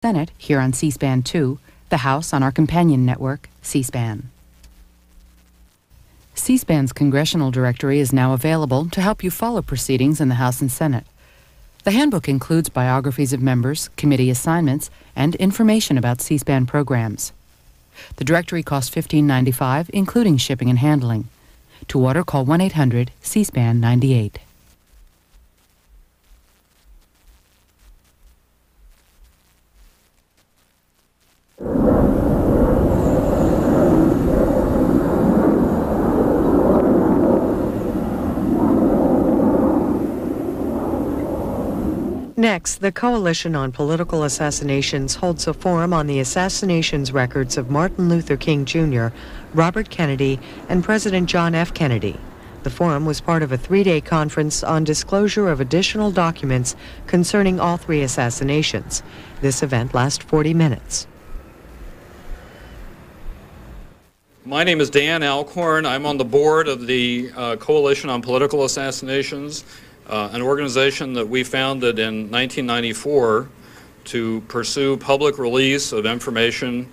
Senate here on C-SPAN 2, the House on our companion network, C-SPAN. C-SPAN's congressional directory is now available to help you follow proceedings in the House and Senate. The handbook includes biographies of members, committee assignments, and information about C-SPAN programs. The directory costs $15.95, including shipping and handling. To order, call 1-800-C-SPAN-98. Next, the Coalition on Political Assassinations holds a forum on the assassinations records of Martin Luther King Jr., Robert Kennedy, and President John F. Kennedy. The forum was part of a 3-day conference on disclosure of additional documents concerning all 3 assassinations. This event lasts 40 minutes. My name is Dan Alcorn. I'm on the board of the Coalition on Political Assassinations, an organization that we founded in 1994 to pursue public release of information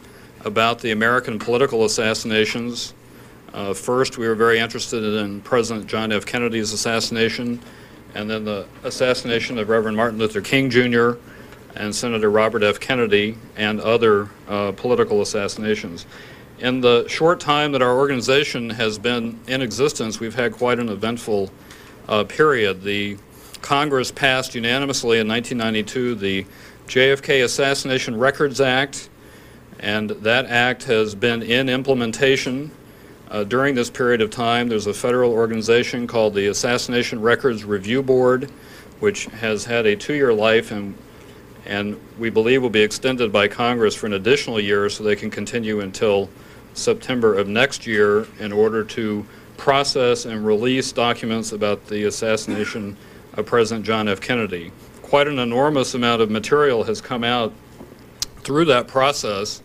about the American political assassinations. First, we were very interested in President John F. Kennedy's assassination, and then the assassination of Reverend Martin Luther King Jr. and Senator Robert F. Kennedy, and other political assassinations. In the short time that our organization has been in existence, we've had quite an eventful period. The Congress passed unanimously in 1992 the JFK Assassination Records Act, and that act has been in implementation during this period of time. There's a federal organization called the Assassination Records Review Board, which has had a 2-year life and we believe will be extended by Congress for an additional year so they can continue until September of next year in order to process and release documents about the assassination of President John F. Kennedy. Quite an enormous amount of material has come out through that process.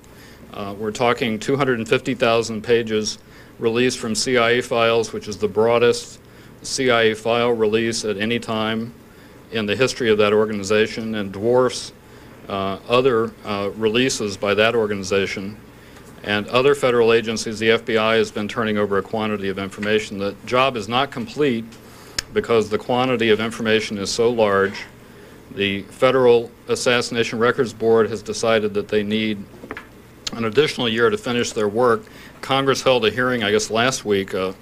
We're talking 250,000 pages released from CIA files, which is the broadest CIA file release at any time in the history of that organization, and dwarfs other releases by that organization. And other federal agencies, the FBI has been turning over a quantity of information. The job is not complete because the quantity of information is so large. The Federal Assassination Records Board has decided that they need an additional year to finish their work. Congress held a hearing, I guess last week, a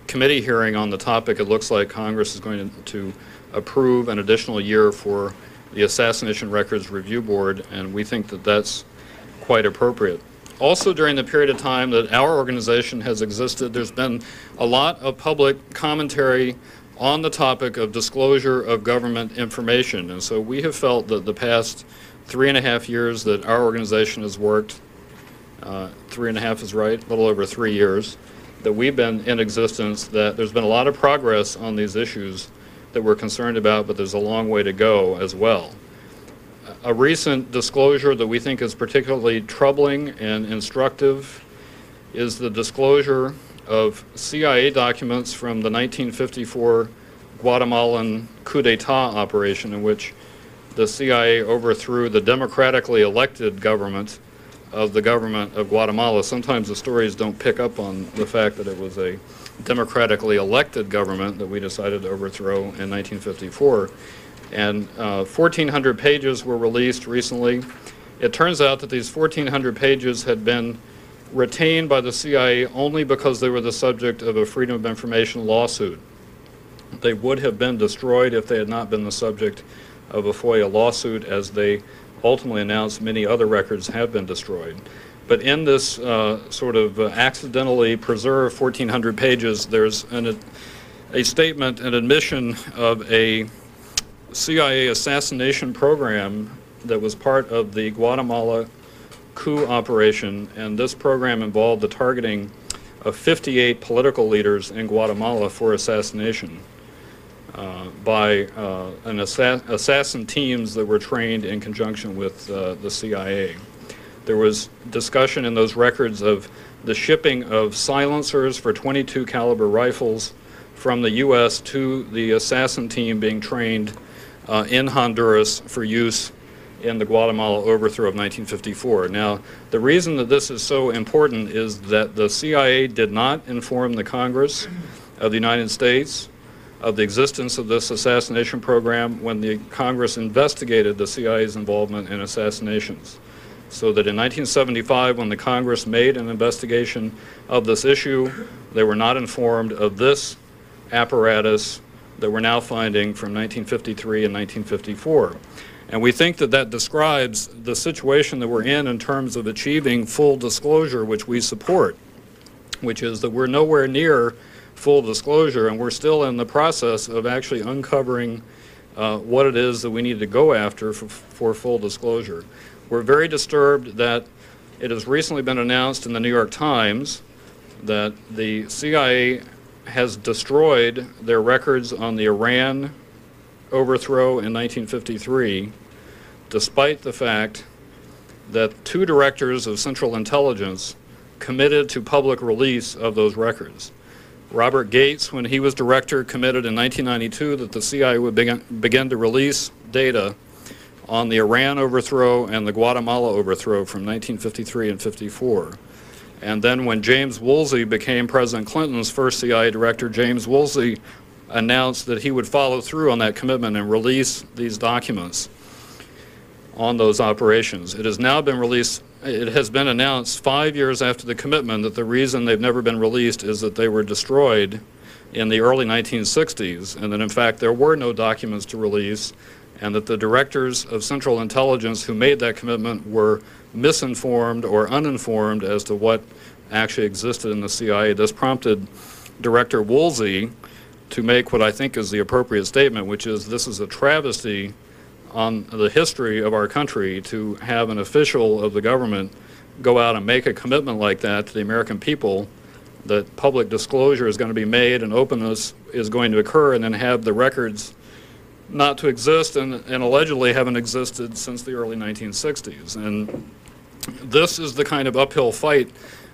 committee hearing on the topic. It looks like Congress is going to approve an additional year for the Assassination Records Review Board, and we think that that's quite appropriate. Also, during the period of time that our organization has existed, there's been a lot of public commentary on the topic of disclosure of government information. And so we have felt that the past 3.5 years that our organization has worked, 3.5 is right, a little over 3 years, that we've been in existence, that there's been a lot of progress on these issues that we're concerned about, but there's a long way to go as well. A recent disclosure that we think is particularly troubling and instructive is the disclosure of CIA documents from the 1954 Guatemalan coup d'etat operation, in which the CIA overthrew the democratically elected government of the government of Guatemala. Sometimes the stories don't pick up on the fact that it was a democratically elected government that we decided to overthrow in 1954. And 1,400 pages were released recently. It turns out that these 1,400 pages had been retained by the CIA only because they were the subject of a Freedom of Information lawsuit. They would have been destroyed if they had not been the subject of a FOIA lawsuit, as they ultimately announced many other records have been destroyed. But in this sort of accidentally preserved 1,400 pages, there's a statement, an admission of a CIA assassination program that was part of the Guatemala coup operation, and this program involved the targeting of 58 political leaders in Guatemala for assassination by assassin teams that were trained in conjunction with the CIA. There was discussion in those records of the shipping of silencers for .22 caliber rifles from the U.S. to the assassin team being trained in Honduras for use in the Guatemala overthrow of 1954. Now, the reason that this is so important is that the CIA did not inform the Congress of the United States of the existence of this assassination program when the Congress investigated the CIA's involvement in assassinations. So that in 1975, when the Congress made an investigation of this issue, they were not informed of this apparatus that we're now finding from 1953 and 1954. And we think that that describes the situation that we're in terms of achieving full disclosure, which we support, which is that we're nowhere near full disclosure, and we're still in the process of actually uncovering what it is that we need to go after for full disclosure. We're very disturbed that it has recently been announced in the New York Times that the CIA has destroyed their records on the Iran overthrow in 1953, despite the fact that 2 directors of Central Intelligence committed to public release of those records. Robert Gates, when he was director, committed in 1992 that the CIA would begin to release data on the Iran overthrow and the Guatemala overthrow from 1953 and 54. And then when James Woolsey became President Clinton's first CIA director, James Woolsey announced that he would follow through on that commitment and release these documents on those operations. It has now been released. It has been announced 5 years after the commitment that the reason they've never been released is that they were destroyed in the early 1960s, and that in fact there were no documents to release, and that the directors of Central Intelligence who made that commitment were misinformed or uninformed as to what actually existed in the CIA. This prompted Director Woolsey to make what I think is the appropriate statement, which is this is a travesty on the history of our country to have an official of the government go out and make a commitment like that to the American people, that public disclosure is going to be made and openness is going to occur, and then have the records not to exist and allegedly haven't existed since the early 1960s. And this is the kind of uphill fight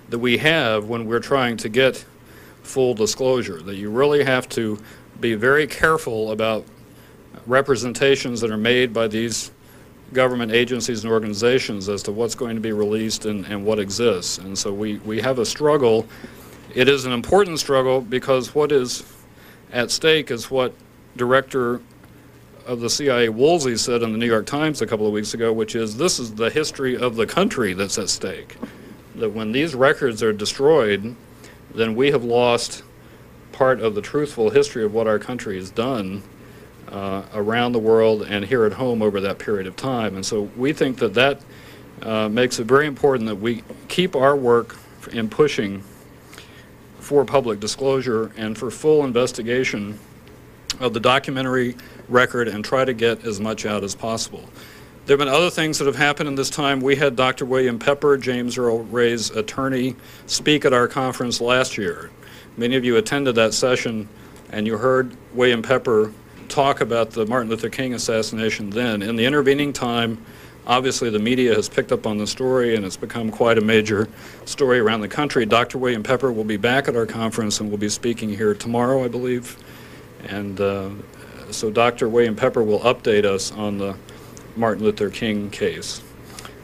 that we have when we're trying to get full disclosure, that you really have to be very careful about representations that are made by these government agencies and organizations as to what's going to be released and what exists. And so we have a struggle. It is an important struggle because what is at stake is what Director of the CIA Woolsey said in the New York Times a couple of weeks ago, which is this is the history of the country that's at stake. That when these records are destroyed, then we have lost part of the truthful history of what our country has done around the world and here at home over that period of time. And so we think that that makes it very important that we keep our work in pushing for public disclosure and for full investigation of the documentary record and try to get as much out as possible. There have been other things that have happened in this time. We had Dr. William Pepper, James Earl Ray's attorney, speak at our conference last year. Many of you attended that session and you heard William Pepper talk about the Martin Luther King assassination then. In the intervening time, obviously the media has picked up on the story and it's become quite a major story around the country. Dr. William Pepper will be back at our conference and will be speaking here tomorrow, I believe. And so Dr. William Pepper will update us on the Martin Luther King case.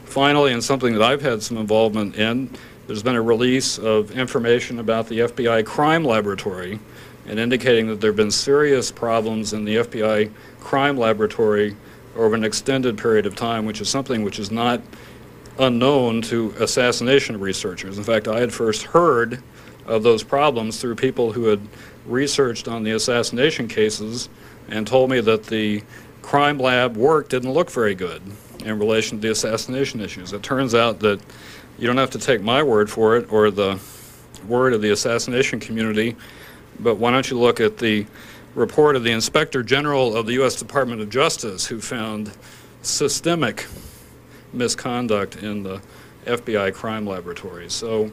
Finally, and something that I've had some involvement in, there's been a release of information about the FBI crime laboratory and indicating that there have been serious problems in the FBI crime laboratory over an extended period of time, which is something which is not unknown to assassination researchers. In fact, I had first heard of those problems through people who had researched on the assassination cases and told me that the crime lab work didn't look very good in relation to the assassination issues. It turns out that you don't have to take my word for it or the word of the assassination community, but why don't you look at the report of the Inspector General of the U.S. Department of Justice, who found systemic misconduct in the FBI crime laboratories. So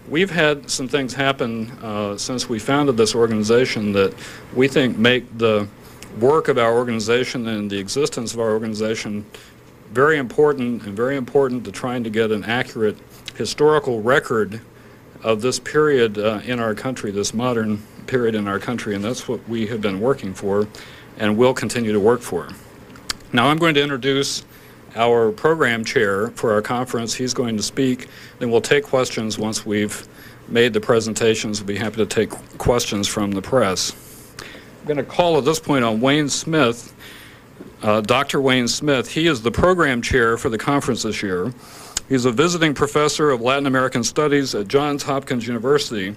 we've had some things happen since we founded this organization that we think make the work of our organization and the existence of our organization very important, and very important to trying to get an accurate historical record of this period in our country, this modern period in our country, and that's what we have been working for and will continue to work for. Now I'm going to introduce our program chair for our conference. He's going to speak. Then we'll take questions once we've made the presentations. We'll be happy to take questions from the press. I'm going to call at this point on Wayne Smith, Dr. Wayne Smith. He is the program chair for the conference this year. He's a visiting professor of Latin American Studies at Johns Hopkins University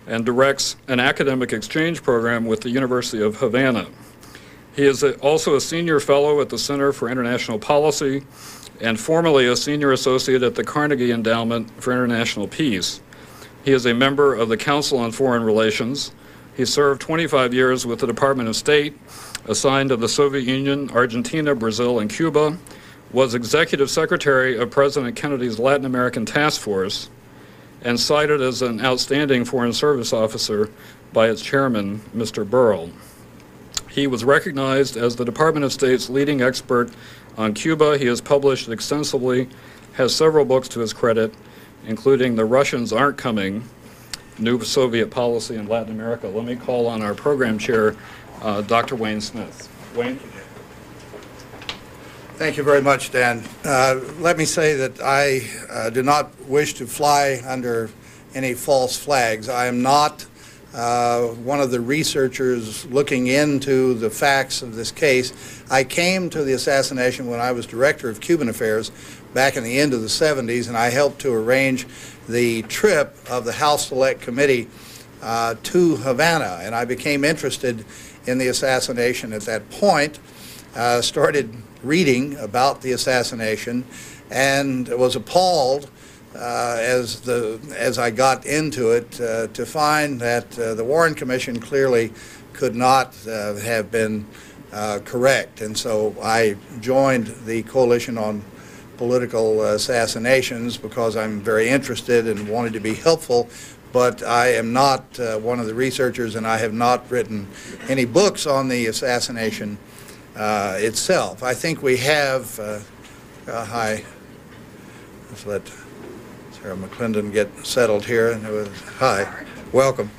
and directs an academic exchange program with the University of Havana. He is also a senior fellow at the Center for International Policy and formerly a senior associate at the Carnegie Endowment for International Peace. He is a member of the Council on Foreign Relations. He served 25 years with the Department of State, assigned to the Soviet Union, Argentina, Brazil, and Cuba, was executive secretary of President Kennedy's Latin American Task Force, and cited as an outstanding Foreign Service officer by its chairman, Mr. Burrell. He was recognized as the Department of State's leading expert on Cuba. He has published extensively, has several books to his credit, including The Russians Aren't Coming, New Soviet Policy in Latin America. Let me call on our program chair, Dr. Wayne Smith. Wayne? Thank you very much, Dan. Let me say that I do not wish to fly under any false flags. I am not one of the researchers looking into the facts of this case. I came to the assassination when I was director of Cuban affairs back in the end of the 70s, and I helped to arrange the trip of the House Select Committee to Havana, and I became interested in the assassination at that point. Started reading about the assassination and was appalled as I got into it to find that the Warren Commission clearly could not have been correct. And so I joined the Coalition on Political Assassinations because I'm very interested and wanted to be helpful, but I am not one of the researchers, and I have not written any books on the assassination itself. I think we have, hi, let's let Sarah McClendon get settled here. Hi, welcome.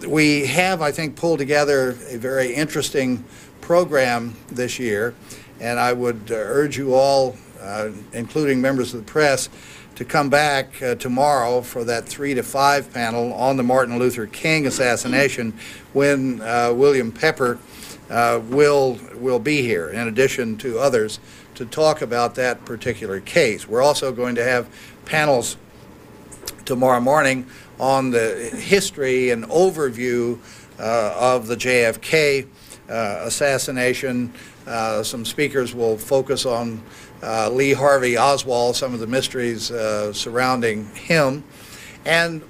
We have, I think, pulled together a very interesting program this year, and I would urge you all, including members of the press, to come back tomorrow for that 3 to 5 panel on the Martin Luther King assassination when William Pepper will be here, in addition to others, to talk about that particular case. We're also going to have panels tomorrow morning on the history and overview of the JFK assassination. Some speakers will focus on Lee Harvey Oswald, some of the mysteries surrounding him, and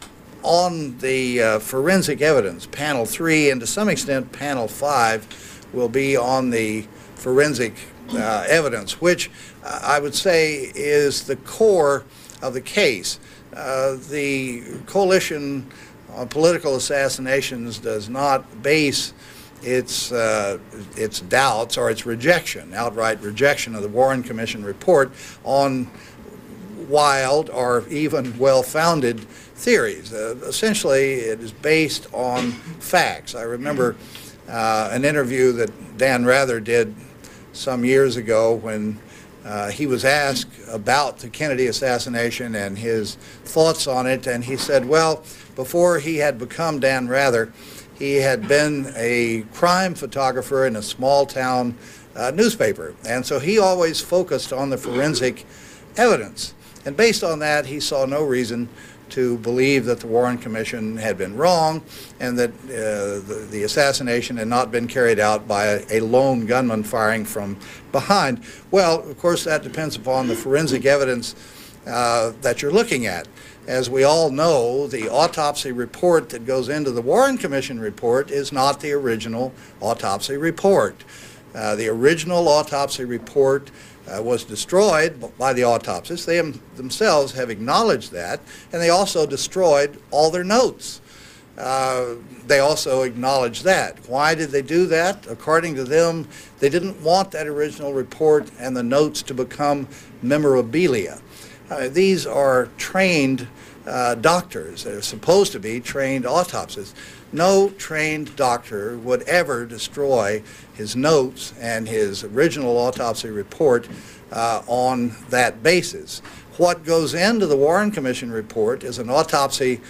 on the forensic evidence. Panel 3 and to some extent Panel 5 will be on the forensic evidence, which I would say is the core of the case. The Coalition on Political Assassinations does not base its doubts or its rejection, outright rejection of the Warren Commission report on wild or even well-founded theories. Essentially, it is based on facts. I remember an interview that Dan Rather did some years ago when he was asked about the Kennedy assassination and his thoughts on it, and he said, well, before he had become Dan Rather, he had been a crime photographer in a small-town newspaper, and so he always focused on the forensic evidence. And based on that, he saw no reason to believe that the Warren Commission had been wrong and that the assassination had not been carried out by a lone gunman firing from behind. Well, of course, that depends upon the forensic evidence that you're looking at. As we all know, the autopsy report that goes into the Warren Commission report is not the original autopsy report. The original autopsy report was destroyed by the autopsists. They themselves have acknowledged that, and they also destroyed all their notes. They also acknowledged that. Why did they do that? According to them, they didn't want that original report and the notes to become memorabilia. These are trained doctors. They're supposed to be trained autopsists. No trained doctor would ever destroy his notes and his original autopsy report on that basis. What goes into the Warren Commission report is an autopsy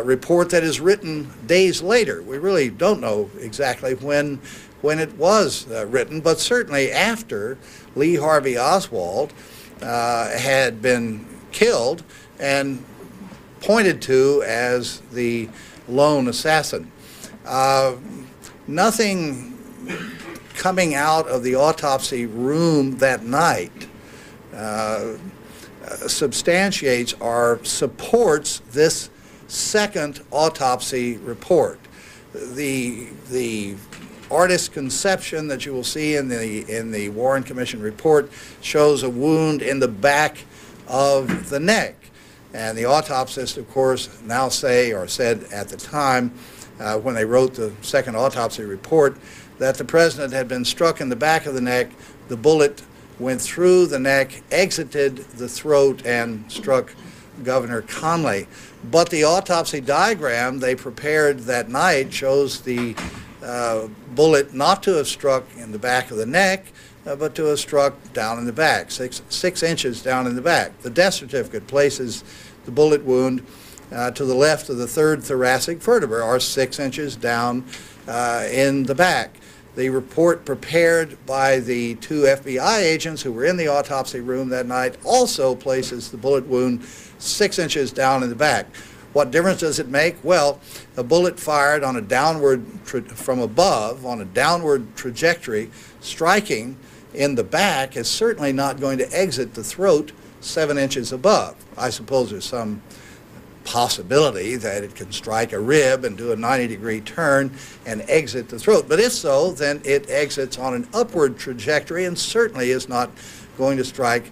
report that is written days later. We really don't know exactly when it was written, but certainly after Lee Harvey Oswald had been killed and pointed to as the lone assassin. Nothing coming out of the autopsy room that night substantiates or supports this second autopsy report. The artist's conception that you will see in the Warren Commission report shows a wound in the back of the neck. And the autopsists, of course, now say, or said at the time when they wrote the second autopsy report, that the president had been struck in the back of the neck. The bullet went through the neck, exited the throat, and struck Governor Conley. But the autopsy diagram they prepared that night shows the bullet not to have struck in the back of the neck, but to have struck down in the back, six inches down in the back. The death certificate places the bullet wound to the left of the third thoracic vertebra, or 6 inches down in the back. The report prepared by the two FBI agents who were in the autopsy room that night also places the bullet wound 6 inches down in the back. What difference does it make? Well, a bullet fired on a downward, from above, on a downward trajectory, striking in the back is certainly not going to exit the throat 7 inches above. I suppose there's some possibility that it can strike a rib and do a 90-degree turn and exit the throat. But if so, then it exits on an upward trajectory and certainly is not going to strike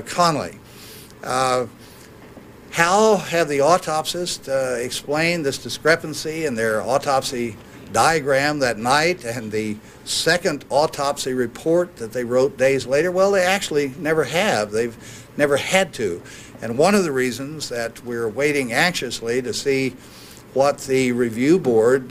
Conley. How have the autopsists explained this discrepancy in their autopsy diagram that night and the second autopsy report that they wrote days later? Well, they actually never have. They've never had to. And one of the reasons that we're waiting anxiously to see what the review board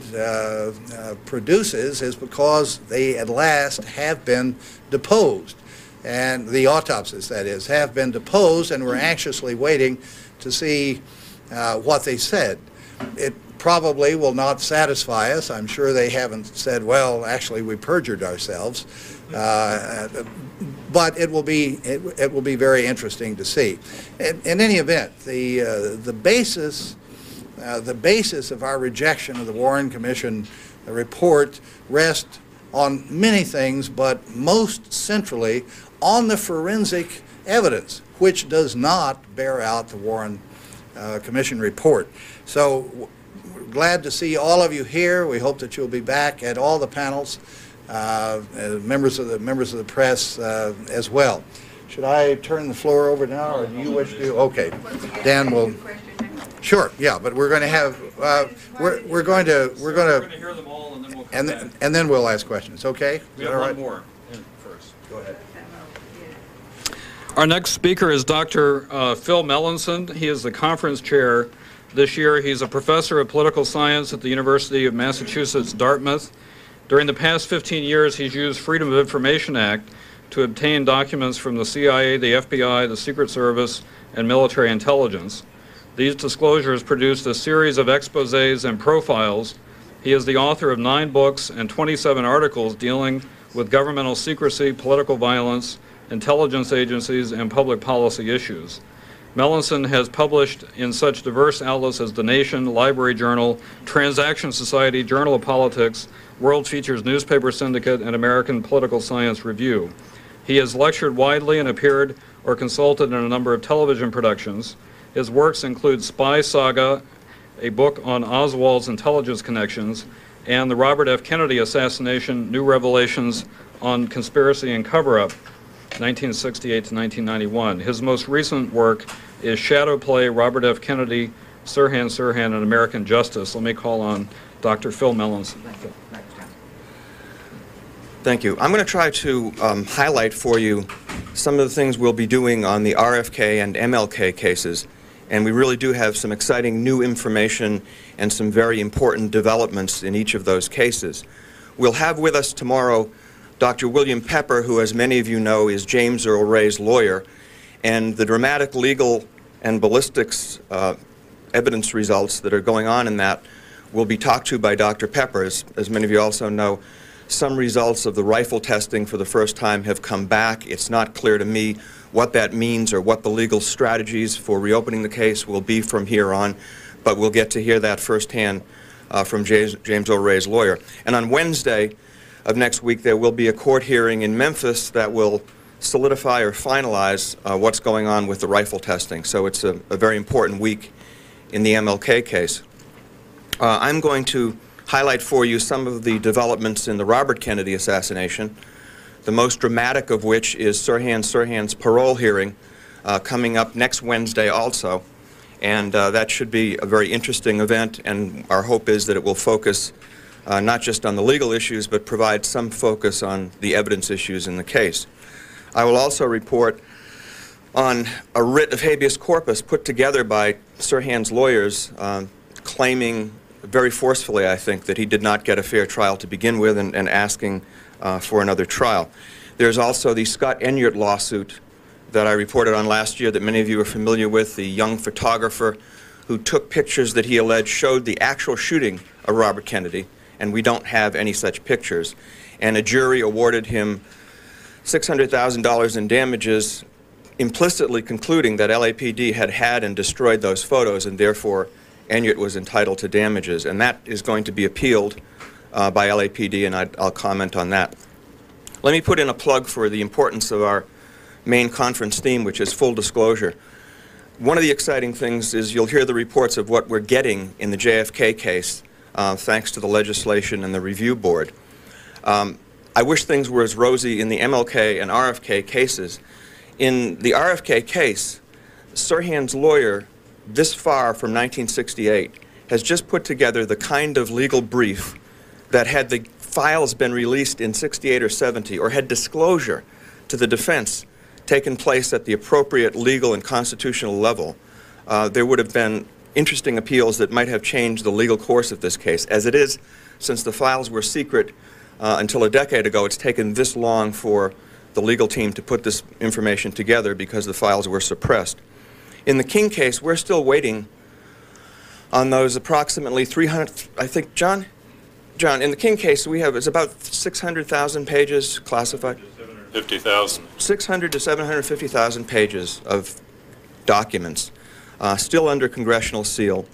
produces is because they at last have been deposed. And the autopsists, that is, have been deposed, and we're anxiously waiting to see what they said. It probably will not satisfy us. I'm sure they haven't said, well, actually we perjured ourselves. But it will be very interesting to see. In any event, the basis of our rejection of the Warren Commission report rests on many things, but most centrally on the forensic evidence, which does not bear out the Warren Commission report. So we're glad to see all of you here. We hope that you'll be back at all the panels. Members of the press as well. Should I turn the floor over now, or do you wish to? Okay, Dan will. Sure, yeah, but we're going to have we're going to hear them all, and then we'll and then we'll ask questions. Okay, we have one more first. Go ahead. Our next speaker is Dr. Phil Melanson. He is the conference chair this year. He's a professor of political science at the University of Massachusetts, Dartmouth. During the past 15 years, he's used Freedom of Information Act to obtain documents from the CIA, the FBI, the Secret Service, and military intelligence. These disclosures produced a series of exposés and profiles. He is the author of 9 books and 27 articles dealing with governmental secrecy, political violence, intelligence agencies, and public policy issues. Melanson has published in such diverse outlets as The Nation, Library Journal, Transaction Society, Journal of Politics, World Features Newspaper Syndicate, and American Political Science Review. He has lectured widely and appeared or consulted in a number of television productions. His works include Spy Saga, a book on Oswald's intelligence connections, and the Robert F. Kennedy Assassination, New Revelations on Conspiracy and Cover-Up, 1968 to 1991. His most recent work is Shadow Play, Robert F. Kennedy, Sirhan, and American Justice. Let me call on Dr. Phil Melanson. Thank you. I'm going to try to highlight for you some of the things we'll be doing on the RFK and MLK cases, and we really do have some exciting new information and some very important developments in each of those cases. We'll have with us tomorrow Dr. William Pepper, who, as many of you know, is James Earl Ray's lawyer, and the dramatic legal and ballistics evidence results that are going on in that will be talked to by Dr. Pepper. As many of you also know, some results of the rifle testing for the first time have come back. It's not clear to me what that means or what the legal strategies for reopening the case will be from here on, but we'll get to hear that firsthand from James Earl Ray's lawyer. And on Wednesday of next week, there will be a court hearing in Memphis that will solidify or finalize what's going on with the rifle testing. So it's a very important week in the MLK case. I'm going to highlight for you some of the developments in the Robert Kennedy assassination, the most dramatic of which is Sirhan Sirhan's parole hearing coming up next Wednesday also. And that should be a very interesting event, and our hope is that it will focus not just on the legal issues, but provide some focus on the evidence issues in the case. I will also report on a writ of habeas corpus put together by Sirhan's lawyers, claiming very forcefully, I think, that he did not get a fair trial to begin with, and asking for another trial. There's also the Scott Enyart lawsuit that I reported on last year that many of you are familiar with, the young photographer who took pictures that he alleged showed the actual shooting of Robert Kennedy, and we don't have any such pictures. And a jury awarded him $600,000 in damages, implicitly concluding that LAPD had and destroyed those photos, and therefore Enyart was entitled to damages. And that is going to be appealed by LAPD, and I'll comment on that. Let me put in a plug for the importance of our main conference theme, which is full disclosure. One of the exciting things is you'll hear the reports of what we're getting in the JFK case, thanks to the legislation and the review board. I wish things were as rosy in the MLK and RFK cases. In the RFK case, Sirhan's lawyer, this far from 1968, has just put together the kind of legal brief that, had the files been released in 68 or 70, or had disclosure to the defense taken place at the appropriate legal and constitutional level, there would have been interesting appeals that might have changed the legal course of this case. As it is, since the files were secret until a decade ago, it's taken this long for the legal team to put this information together because the files were suppressed. In the King case, we're still waiting on those approximately 300, I think, John, in the King case, it's about 600,000 pages classified. 50,000. 600 to 750,000 pages of documents, still under congressional seal,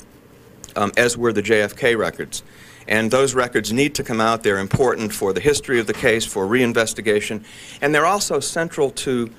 as were the JFK records. And those records need to come out. They're important for the history of the case, for reinvestigation, and they're also central to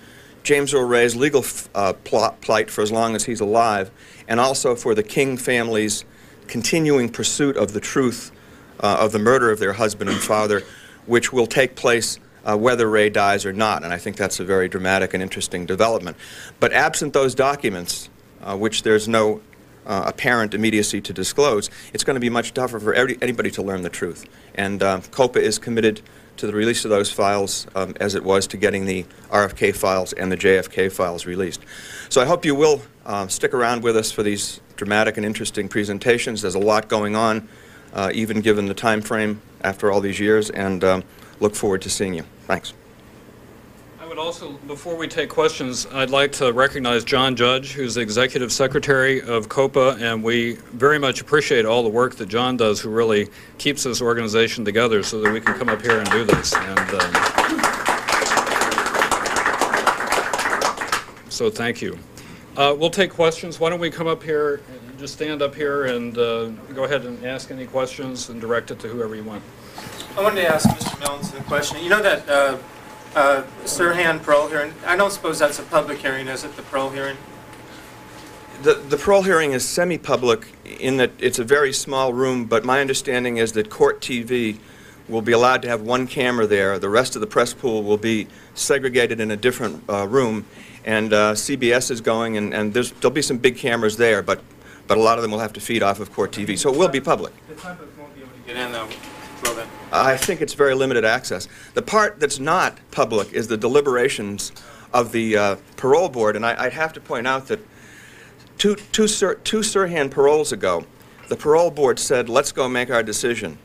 James Earl Ray's legal plight for as long as he's alive, and also for the King family's continuing pursuit of the truth of the murder of their husband and father, which will take place whether Ray dies or not. And I think that's a very dramatic and interesting development. But absent those documents, which there's no apparent immediacy to disclose, it's going to be much tougher for anybody to learn the truth. And COPA is committed to the release of those files as it was to getting the RFK files and the JFK files released. So I hope you will stick around with us for these dramatic and interesting presentations. There's a lot going on, even given the time frame after all these years, and look forward to seeing you. Thanks. I would also, before we take questions, I'd like to recognize John Judge, who's the Executive Secretary of COPA, and we very much appreciate all the work that John does, who really keeps this organization together so that we can come up here and do this. And so thank you. We'll take questions. Why don't we come up here, just stand up here and go ahead and ask any questions and direct it to whoever you want. I wanted to ask Mr. Mellons a question. You know that Sirhan parole hearing, I don't suppose that's a public hearing, is it, the parole hearing? The parole hearing is semi-public in that it's a very small room, but my understanding is that Court TV will be allowed to have one camera there. The rest of the press pool will be segregated in a different room, and CBS is going, and there'll be some big cameras there, but a lot of them will have to feed off of Court TV, so it will be public. The public won't be able to get in, though, will they? I think it's very limited access. The part that's not public is the deliberations of the parole board, and I'd have to point out that two Sirhan paroles ago, the parole board said, let's go make our decision.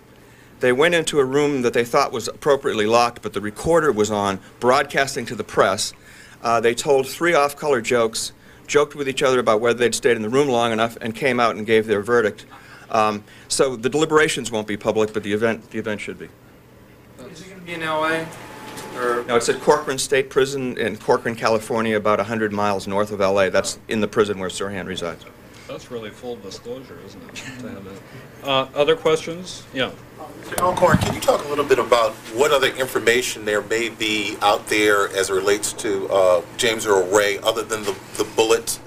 They went into a room that they thought was appropriately locked, but the recorder was on, broadcasting to the press. They told 3 off-color jokes, joked with each other about whether they'd stayed in the room long enough, and came out and gave their verdict. So the deliberations won't be public, but the event should be. Is it going to be in L.A.? Or? No, it's at Corcoran State Prison in Corcoran, California, about 100 miles north of L.A. That's in the prison where Sirhan resides. That's really full disclosure, isn't it, to have that? Other questions? Yeah. Mr. Alcorn, can you talk a little bit about what other information there may be out there as it relates to James Earl Ray, other than the bullet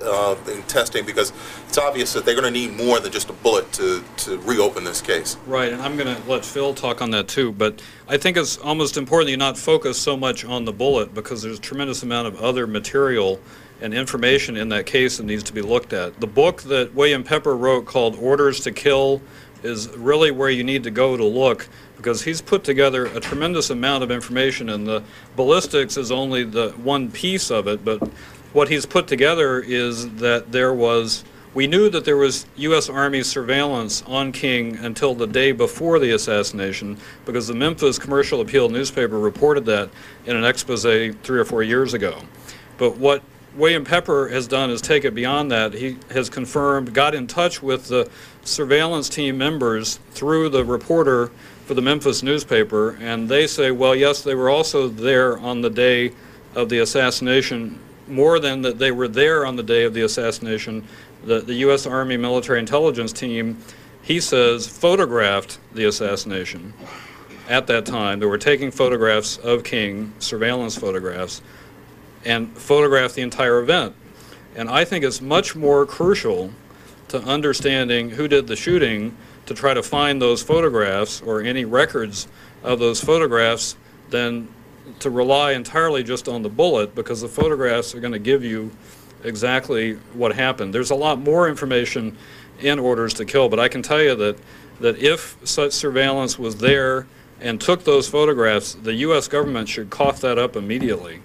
in testing? Because it's obvious that they're going to need more than just a bullet to reopen this case. Right, and I'm going to let Phil talk on that too, but I think it's almost important that you not focus so much on the bullet, because there's a tremendous amount of other material and information in that case that needs to be looked at. The book that William Pepper wrote called Orders to Kill is really where you need to go to look, because he's put together a tremendous amount of information, and the ballistics is only the one piece of it, but what he's put together is that we knew that there was U.S. Army surveillance on King until the day before the assassination, because the Memphis Commercial Appeal newspaper reported that in an expose 3 or 4 years ago. But what William Pepper has done is take it beyond that. He has confirmed, got in touch with the surveillance team members through the reporter for the Memphis newspaper, and they say, well, yes, they were also there on the day of the assassination. More than that, they were there on the day of the assassination. The U.S. Army Military Intelligence Team, he says, photographed the assassination at that time. They were taking photographs of King, surveillance photographs, and photograph the entire event. And I think it's much more crucial to understanding who did the shooting to try to find those photographs or any records of those photographs than to rely entirely just on the bullet, because the photographs are going to give you exactly what happened. There's a lot more information in Orders to Kill, but I can tell you that if such surveillance was there and took those photographs, the U.S. government should cough that up immediately.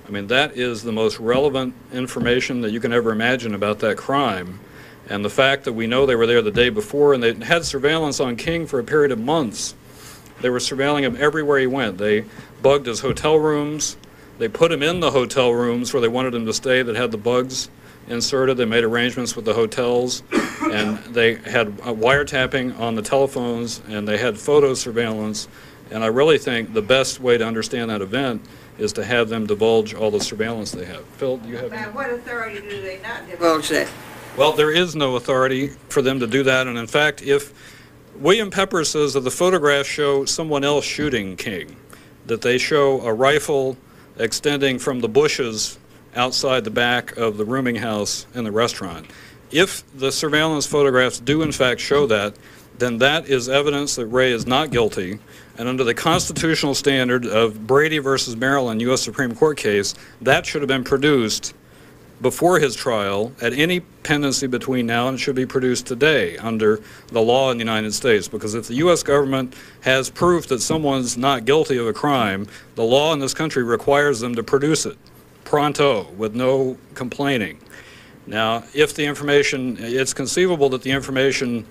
I mean, that is the most relevant information that you can ever imagine about that crime. And the fact that we know they were there the day before, and they had surveillance on King for a period of months. They were surveilling him everywhere he went. They bugged his hotel rooms. They put him in the hotel rooms where they wanted him to stay that had the bugs inserted. They made arrangements with the hotels, and they had wiretapping on the telephones, and they had photo surveillance. And I really think the best way to understand that event is to have them divulge all the surveillance they have. Phil, do you have? Now, what authority do they not divulge that? Well, there is no authority for them to do that, and in fact, if William Pepper says that the photographs show someone else shooting King, that they show a rifle extending from the bushes outside the back of the rooming house in the restaurant. If the surveillance photographs do in fact show that, then that is evidence that Ray is not guilty, and under the constitutional standard of Brady versus Maryland U.S. Supreme Court case, that should have been produced before his trial at any pendency between now, and it should be produced today under the law in the United States, because if the U.S. government has proof that someone's not guilty of a crime, the law in this country requires them to produce it pronto with no complaining. Now, if the information, it's conceivable that the information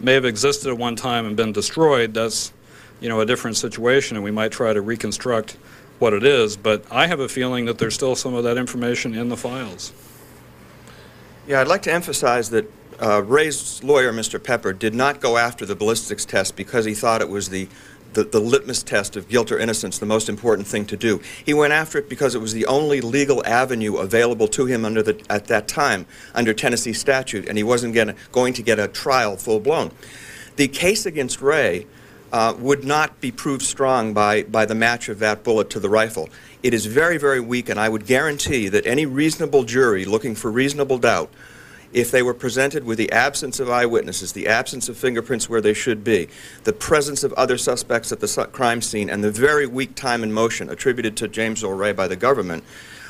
may have existed at one time and been destroyed, that's, you know, a different situation, and we might try to reconstruct what it is, but I have a feeling that there's still some of that information in the files. Yeah, I'd like to emphasize that Ray's lawyer, Mr. Pepper, did not go after the ballistics test because he thought it was the litmus test of guilt or innocence, the most important thing to do. He went after it because it was the only legal avenue available to him at that time under Tennessee statute, and he wasn't going to get a trial full-blown. The case against Ray would not be proved strong by the match of that bullet to the rifle. It is very, very weak, and I would guarantee that any reasonable jury looking for reasonable doubt, if they were presented with the absence of eyewitnesses, the absence of fingerprints where they should be, the presence of other suspects at the crime scene, and the very weak time and motion attributed to James Earl Ray by the government,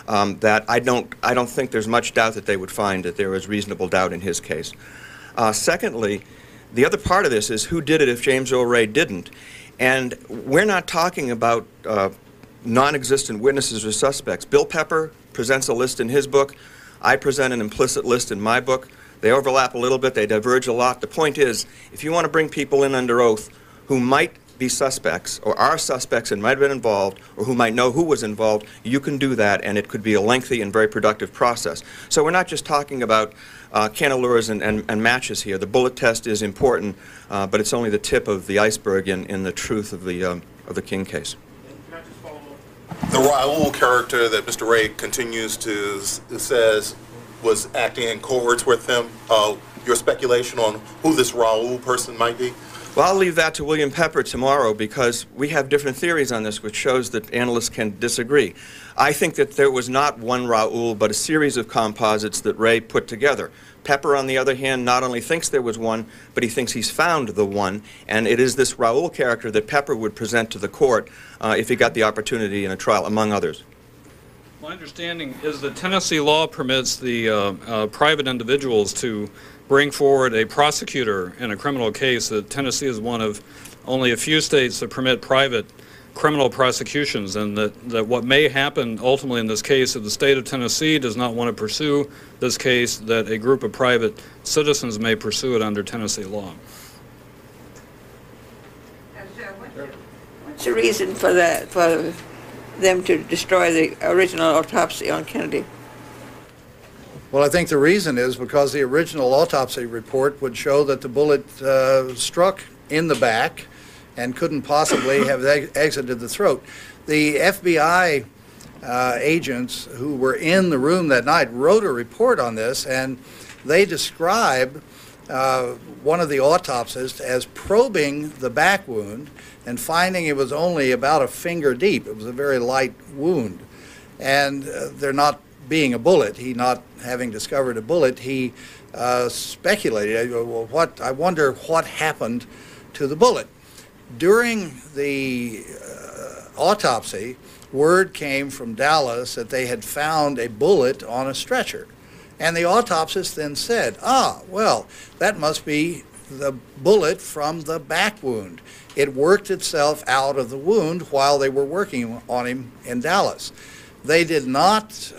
that I don't think there's much doubt that they would find that there was reasonable doubt in his case. Secondly, the other part of this is who did it if James Earl Ray didn't. And we're not talking about non-existent witnesses or suspects. Bill Pepper presents a list in his book. I present an implicit list in my book. They overlap a little bit. They diverge a lot. The point is, if you want to bring people in under oath who might be suspects or are suspects and might have been involved or who might know who was involved, you can do that, and it could be a lengthy and very productive process. So we're not just talking about candelures and matches here. The bullet test is important, but it's only the tip of the iceberg in the truth of the King case. The Raoul character that Mr. Ray continues to says was acting in cohorts with him. Your speculation on who this Raoul person might be? Well, I'll leave that to William Pepper tomorrow, because we have different theories on this, which shows that analysts can disagree. I think that there was not one Raoul, but a series of composites that Ray put together. Pepper, on the other hand, not only thinks there was one, but he thinks he's found the one, and it is this Raoul character that Pepper would present to the court if he got the opportunity in a trial, among others. My understanding is that Tennessee law permits the private individuals to bring forward a prosecutor in a criminal case. That Tennessee is one of only a few states that permit private criminal prosecutions, and that what may happen ultimately in this case, if the state of Tennessee does not want to pursue this case, that a group of private citizens may pursue it under Tennessee law. What's the reason for that, for them to destroy the original autopsy on Kennedy? Well, I think the reason is because the original autopsy report would show that the bullet struck in the back and couldn't possibly have exited the throat. The FBI agents who were in the room that night wrote a report on this, and they describe one of the autopsists as probing the back wound and finding it was only about a finger deep. It was a very light wound. And there not being a bullet, he not having discovered a bullet, he speculated, well, I wonder what happened to the bullet. During the autopsy, word came from Dallas that they had found a bullet on a stretcher. And the autopsist then said, well, that must be the bullet from the back wound. It worked itself out of the wound while they were working on him in Dallas. They did not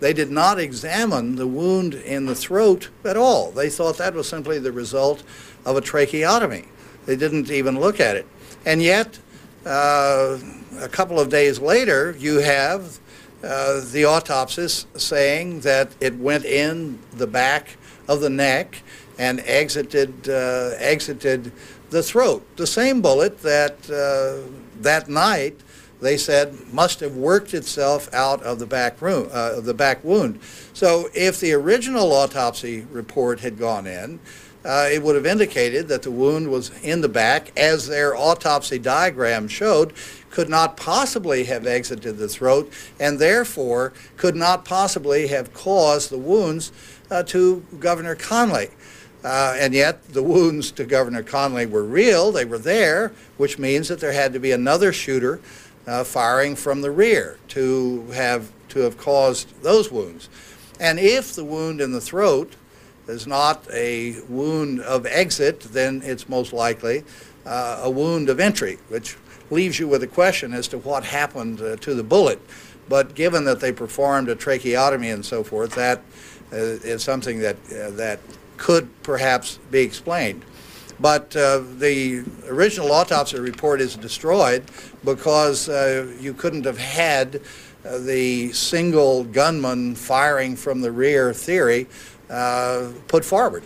examine the wound in the throat at all. They thought that was simply the result of a tracheotomy. They didn't even look at it. And yet, a couple of days later, you have the autopsist saying that it went in the back of the neck and exited the throat. The same bullet that that night they said must have worked itself out of the back wound. So if the original autopsy report had gone in, it would have indicated that the wound was in the back, as their autopsy diagram showed, could not possibly have exited the throat, and therefore could not possibly have caused the wounds to Governor Conley. And yet the wounds to Governor Conley were real, they were there, which means that there had to be another shooter firing from the rear to have caused those wounds. And if the wound in the throat is not a wound of exit, then it's most likely a wound of entry, which leaves you with a question as to what happened to the bullet. But given that they performed a tracheotomy and so forth, that is something that could perhaps be explained. But the original autopsy report is destroyed because you couldn't have had the single gunman firing from the rear theory put forward.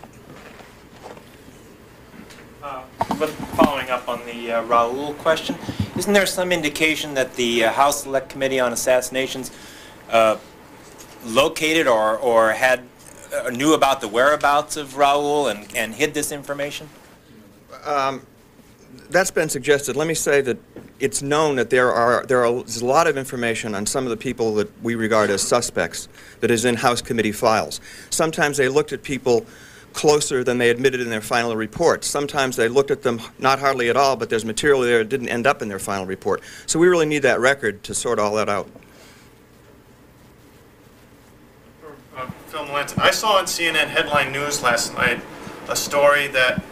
But following up on the Raoul question, isn't there some indication that the House Select Committee on Assassinations located or had knew about the whereabouts of Raoul and hid this information? That's been suggested. Let me say that it's known that there's a lot of information on some of the people that we regard as suspects that is in House committee files. Sometimes they looked at people closer than they admitted in their final report. Sometimes they looked at them not hardly at all, but there's material there that didn't end up in their final report. So we really need that record to sort all that out. Phil Melanson, I saw on CNN Headline News last night a story that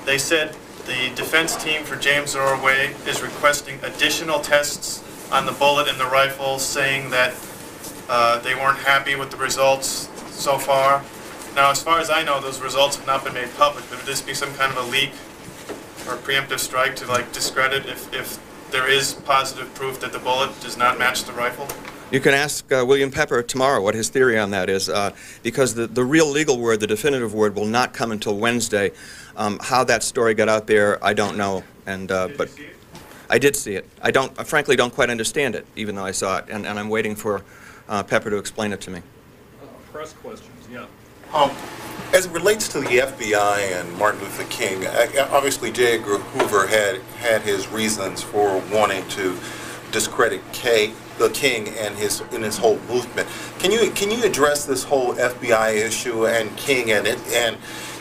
they said the defense team for James Earl Ray is requesting additional tests on the bullet and the rifle, saying that they weren't happy with the results so far. Now, as far as I know, those results have not been made public, but would this be some kind of a leak? or preemptive strike to like discredit if there is positive proof that the bullet does not match the rifle? You can ask William Pepper tomorrow what his theory on that is, because the real legal word, the definitive word, will not come until Wednesday. How that story got out there, I don't know. And but you see it? I did see it. I frankly don't quite understand it, even though I saw it, and I'm waiting for Pepper to explain it to me. Press questions, yeah. As it relates to the FBI and Martin Luther King, obviously J. Edgar Hoover had his reasons for wanting to discredit the King and his whole movement. Can you address this whole FBI issue and King and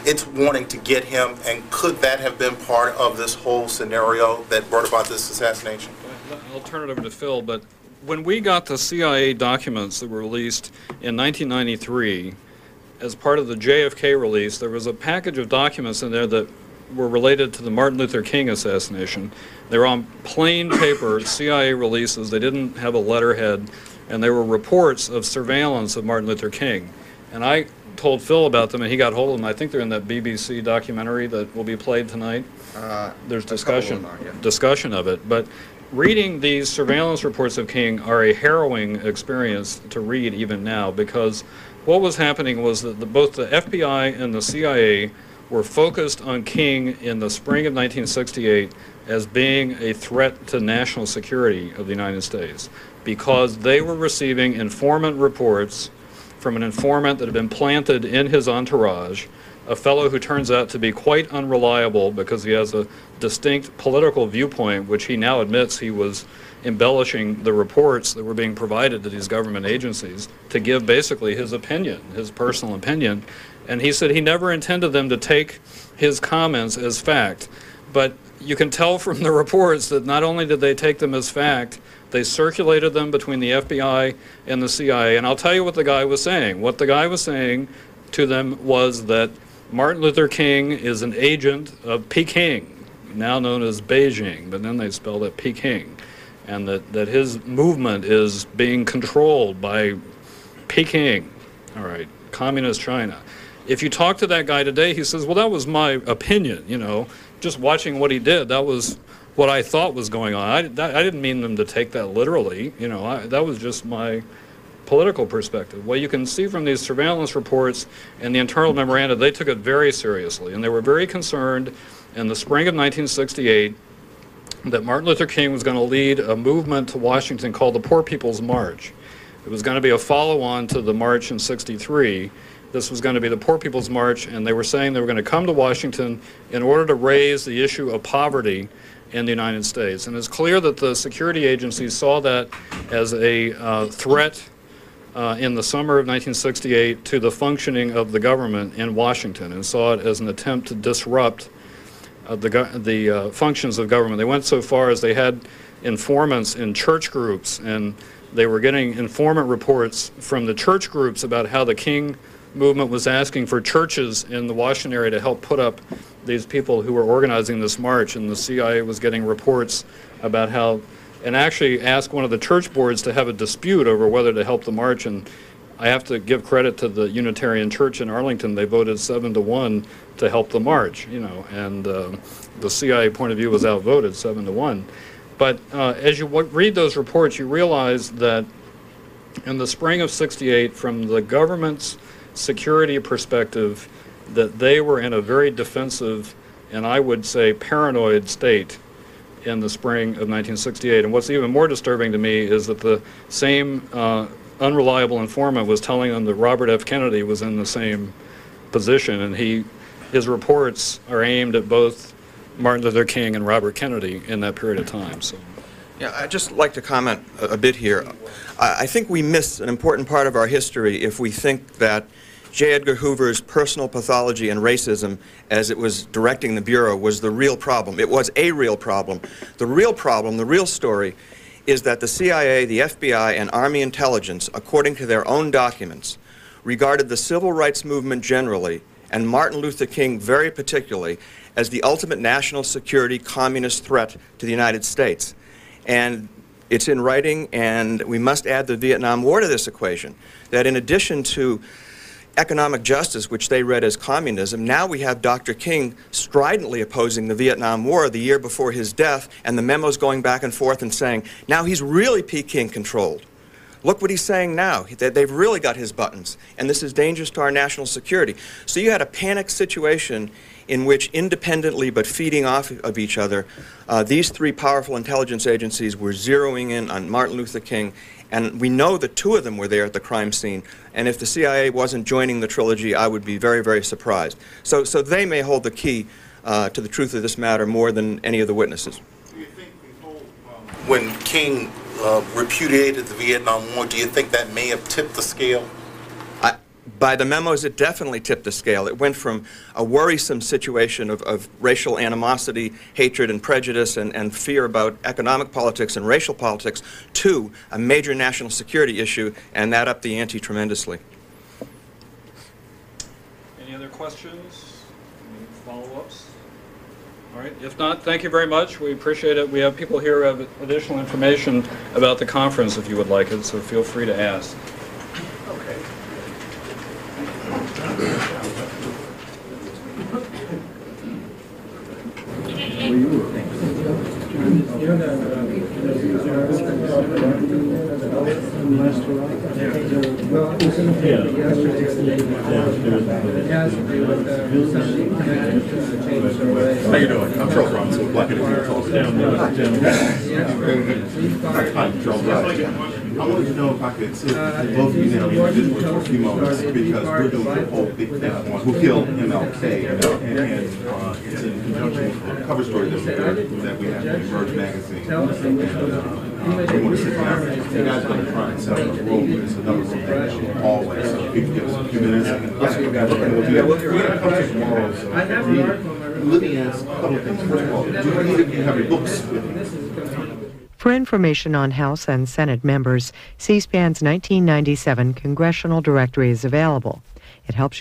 its wanting to get him, and could that have been part of this whole scenario that brought about this assassination? I'll turn it over to Phil, but when we got the CIA documents that were released in 1993, as part of the JFK release, there was a package of documents in there that were related to the Martin Luther King assassination. They were on plain paper, CIA releases. They didn't have a letterhead, and they were reports of surveillance of Martin Luther King. And I told Phil about them, and he got hold of them. I think they're in that BBC documentary that will be played tonight. There's discussion of it. But reading these surveillance reports of King are a harrowing experience to read even now, because what was happening was that both the FBI and the CIA were focused on King in the spring of 1968 as being a threat to national security of the United States, because they were receiving informant reports from an informant that had been planted in his entourage, a fellow who turns out to be quite unreliable because he has a distinct political viewpoint, which he now admits he was embellishing the reports that were being provided to these government agencies to give basically his opinion, his personal opinion. And he said he never intended them to take his comments as fact. But you can tell from the reports that not only did they take them as fact, they circulated them between the FBI and the CIA. And I'll tell you what the guy was saying. What the guy was saying to them was that Martin Luther King is an agent of Peking, now known as Beijing, but then they spelled it Peking, and that his movement is being controlled by Peking, all right, communist China. If you talk to that guy today, he says, well, that was my opinion, you know, just watching what he did, that was what I thought was going on. I didn't mean them to take that literally, you know, that was just my political perspective. Well, you can see from these surveillance reports and the internal memoranda, they took it very seriously, and they were very concerned in the spring of 1968 that Martin Luther King was going to lead a movement to Washington called the Poor People's March. It was going to be a follow-on to the march in '63. This was going to be the Poor People's March, and they were saying they were going to come to Washington in order to raise the issue of poverty in the United States. And it's clear that the security agencies saw that as a threat in the summer of 1968 to the functioning of the government in Washington, and saw it as an attempt to disrupt the functions of government. They went so far as they had informants in church groups, and they were getting informant reports from the church groups about how the King movement was asking for churches in the Washington area to help put up these people who were organizing this march, and the CIA was getting reports about how, and actually asked one of the church boards to have a dispute over whether to help the march. And I have to give credit to the Unitarian Church in Arlington. They voted 7-1 to help the march, you know, and the CIA point of view was outvoted 7-1. But as you read those reports, you realize that in the spring of '68, from the government's security perspective, that they were in a very defensive and I would say paranoid state in the spring of 1968. And what's even more disturbing to me is that the same unreliable informant was telling them that Robert F. Kennedy was in the same position, and his reports are aimed at both Martin Luther King and Robert Kennedy in that period of time. So, yeah, I'd just like to comment a bit here. I think we miss an important part of our history if we think that J. Edgar Hoover's personal pathology and racism, as it was directing the Bureau, was the real problem. It was a real problem. The real problem, the real story, is that the CIA, the FBI, and Army intelligence, according to their own documents, regarded the civil rights movement generally, and Martin Luther King very particularly, as the ultimate national security communist threat to the United States. And it's in writing, and we must add the Vietnam War to this equation, that in addition to economic justice, which they read as communism. Now we have Dr. King stridently opposing the Vietnam War the year before his death, and the memos going back and forth and saying, now he's really Peking controlled. Look what he's saying now. They've really got his buttons, and this is dangerous to our national security. So you had a panic situation in which, independently but feeding off of each other, these three powerful intelligence agencies were zeroing in on Martin Luther King, and we know that two of them were there at the crime scene. And if the CIA wasn't joining the trilogy, I would be very, very surprised. So they may hold the key to the truth of this matter more than any of the witnesses. Do you think when King repudiated the Vietnam War, do you think that may have tipped the scale? By the memos, it definitely tipped the scale. It went from a worrisome situation of racial animosity, hatred, and prejudice, and fear about economic politics and racial politics, to a major national security issue, and that upped the ante tremendously. Any other questions? Any follow-ups? All right. If not, thank you very much. We appreciate it. We have people here who have additional information about the conference if you would like it, so feel free to ask. Okay. How you doing? I'm Charles Robinson. Black and I'm Charles Robinson. I wanted to know if I could sit with both of you now individually for a few moments, because we're doing a whole big thing on who killed MLK, and it's in conjunction with a cover story that we have in Emerge magazine. And we want to sit down. You guys are going to try and set up a room. There's another room down the hallway, so if you can give us a few minutes. We're going to come to tomorrow, so let me ask a couple of things. First of all, do either of you have your books with you? For information on House and Senate members, C-SPAN's 1997 Congressional Directory is available. It helps